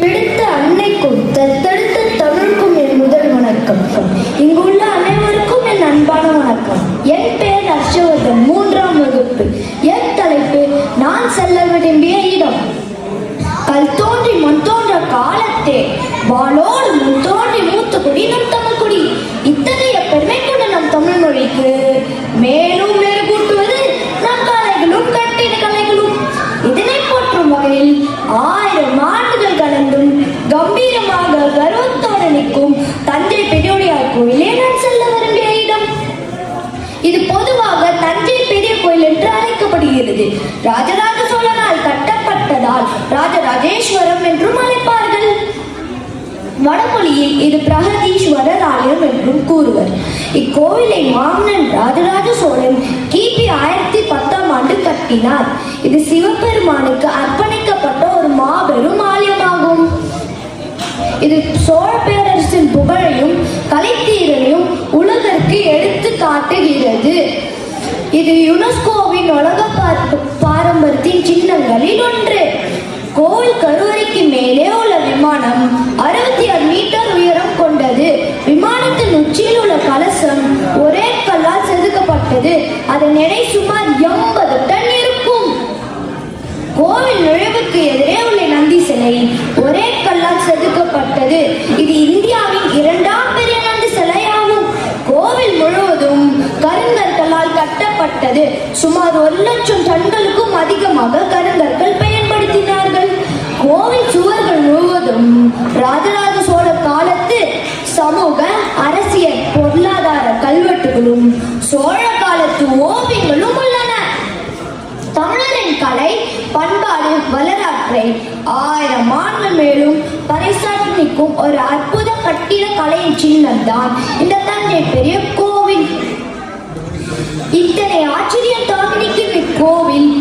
எடுத்த அன்னைக்கும் தத்தெடுத்த தமிழுக்கும் என் முதல் வணக்கம். இங்குள்ள அனைவருக்கும் என் அன்பான வணக்கம். என் பெயர் ஹர்ஷவர்தன், 3ஆம் வகுப்பு. என் தலைப்பு நான் செல்ல விரும்பிய இடம். கல் தோன்றி மண் தோன்ற காலத்தே வாளோடு முன் தோன்றி மூத்த குடி நம் தமிழ் குடி. இத்தகைய பெருமை கொண்ட நம் தமிழ் மொழிக்கு மேலும் மெருகூட்டுவது நம் கலைகளும் கட்டிட கலைகளும். இதனை போற்றும் வகையில் 1000 ஆண்டுகள் கடந்தும் கம்பீரமாக கர்வத்தோடு நிற்கும் தஞ்சை பெரியோடியார் கோயிலே நான் செல்ல விரும்பிய இடம். இது பொதுவாக தஞ்சை பெரிய கோயில் என்று அழைக்கப்படுகிறது. ராஜராஜ சோழனால் கட்டப்பட்டதால் ராஜராஜேஸ்வரம் என்றும் அழைப்பார்கள். வடமொழியில் இது பிரகதீஸ்வரர் ஆலயம் என்றும் கூறுவர். இக்கோவிலை மாமன்னன் ராஜராஜ சோழன் கிபி 1010ஆம் ஆண்டு கட்டினார். இது சிவபெருமானுக்கு அர்ப்பணிக்கப்பட்ட ஒரு மாபெரும் ஆலயமாகும். இது சோழ பேரரசின் புகழையும் கலைத்தீரனையும் உலகிற்கு எடுத்து காட்டுகிறது. இது யுனெஸ்கோவின் உலக பாரம்பரியத்தின் சின்னங்களில் ஒன்று. கோவில் கருவறைக்கு மேலே உள்ள விமானம் 66 மீட்டர் உயரம் கொண்டது. விமானத்தின் உச்சியில் உள்ள கலசம் ஒரே கல்லால் செதுக்கப்பட்டது. அதன் எடை சுமார் 80 டன் இருக்கும். கோவில் நுழைவுக்கு எதிரே உள்ள நந்தி சிலை ஒரே கல்லால் செதுக்கப்பட்டது. இது இந்தியாவின் 2ஆம் பெரிய நந்தி சிலையாகும். கோவில் முழுவதும் கருங்கற்களால் கட்டப்பட்டது. சுமார் 1 லட்சம் டன்களுக்கும் அதிகமாக கருங்கற்கள் பயன்படுத்தினார்கள். கோவில் சுவர்கள் முழுவதும் ராஜராஜ சோழ காலத்து சமூக, அரசியல், பொருளாதார கல்வெட்டுகளும் சோழ காலத்து ஓவியங்களும் உள்ளன. தமிழரின் கலை பண்பாடு வரலாற்றை 1000 ஆண்டுகள் மேலும் பறைசாற்றி நிற்கும் ஒரு அற்புத கட்டிட கலையின் சின்னம் தான் இந்த தஞ்சை பெரிய கோவில். இத்தனை ஆச்சரியம் தாங்கி நிற்கும் இக்கோவில்